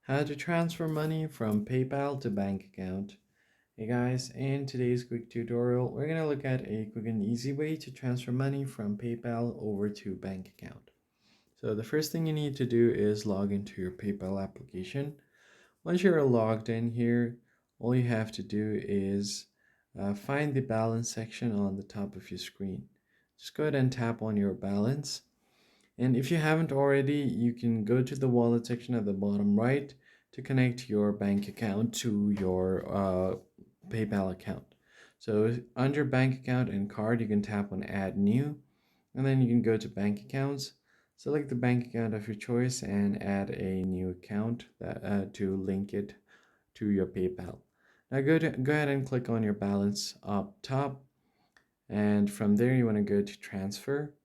How to transfer money from PayPal to bank account. Hey guys, in today's quick tutorial, we're going to look at a quick and easy way to transfer money from PayPal over to bank account. So the first thing you need to do is log into your PayPal application. Once you're logged in here, all you have to do is find the balance section on the top of your screen. Just go ahead and tap on your balance. And if you haven't already, you can go to the wallet section at the bottom right to connect your bank account to your PayPal account. So under bank account and card, you can tap on add new, and then you can go to bank accounts, select the bank account of your choice and add a new account to link it to your PayPal. Now go ahead and click on your balance up top, and from there you want to go to transfer.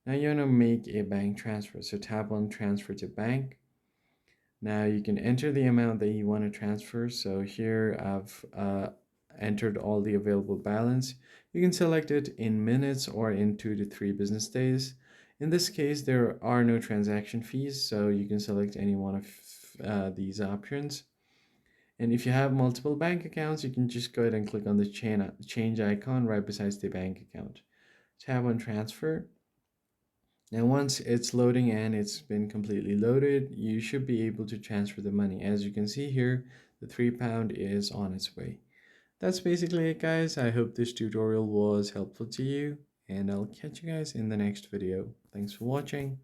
Now you want to make a bank transfer, so tap on transfer to bank. Now you can enter the amount that you want to transfer. So here I've entered all the available balance. You can select it in minutes or in 2 to 3 business days. In this case, there are no transaction fees, so you can select any one of these options. And if you have multiple bank accounts, you can just go ahead and click on the change icon right beside the bank account. Tap on transfer. Now once it's loading and it's been completely loaded, you should be able to transfer the money. As you can see here, the £3 is on its way. That's basically it, guys. I hope this tutorial was helpful to you, and I'll catch you guys in the next video. Thanks for watching.